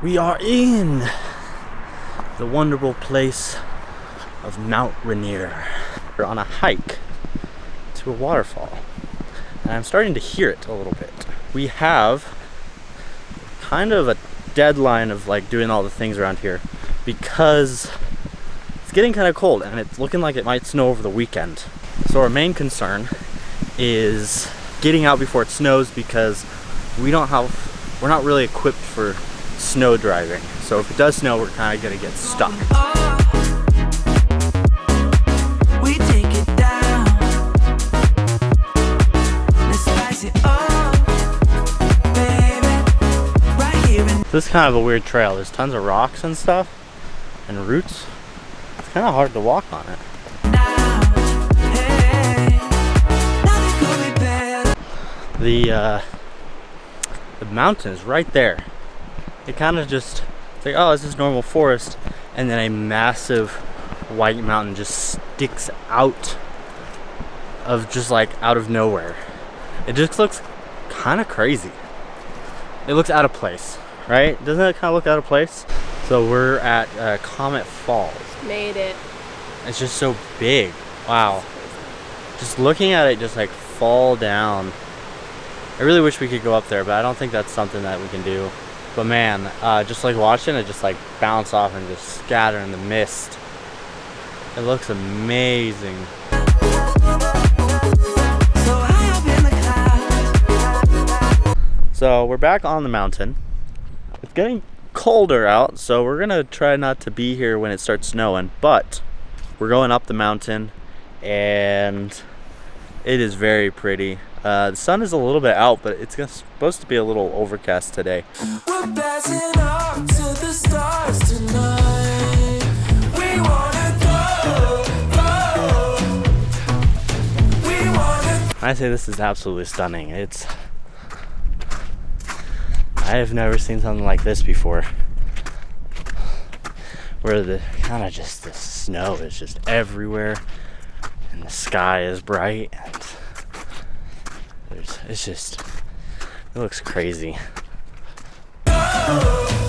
We are in the wonderful place of Mount Rainier. We're on a hike to a waterfall, and I'm starting to hear it a little bit. We have kind of a deadline of like doing all the things around here because it's getting kind of cold and it's looking like it might snow over the weekend. So our main concern is getting out before it snows because we're not really equipped for snow driving. So if it does snow, we're kind of gonna get stuck. We take it down. Let's spice it up, baby. Right here in This is kind of a weird trail. There's tons of rocks and stuff and roots. It's kind of hard to walk on it. now. Hey, nothing could be better. The mountain is right there. It kind of just, it's like, oh, this is normal forest, and then a massive white mountain just sticks out of just like out of nowhere. It just looks kind of crazy. It looks out of place, right? Doesn't it kind of look out of place? So we're at Comet Falls. Made it. It's just so big. Wow. Just looking at it just like fall down. I really wish we could go up there, but I don't think that's something that we can do. But man, just like watching it just like bounce off and just scatter in the mist. It looks amazing. So high up in the clouds. So we're back on the mountain. It's getting colder out, so we're gonna try not to be here when it starts snowing, but we're going up the mountain and it is very pretty. The sun is a little bit out, but it's supposed to be a little overcast today. We're passing up to the stars tonight. We wanna go. We wanna I say this is absolutely stunning. I have never seen something like this before, where the kind of just the snow is just everywhere and the sky is bright and it looks crazy. go.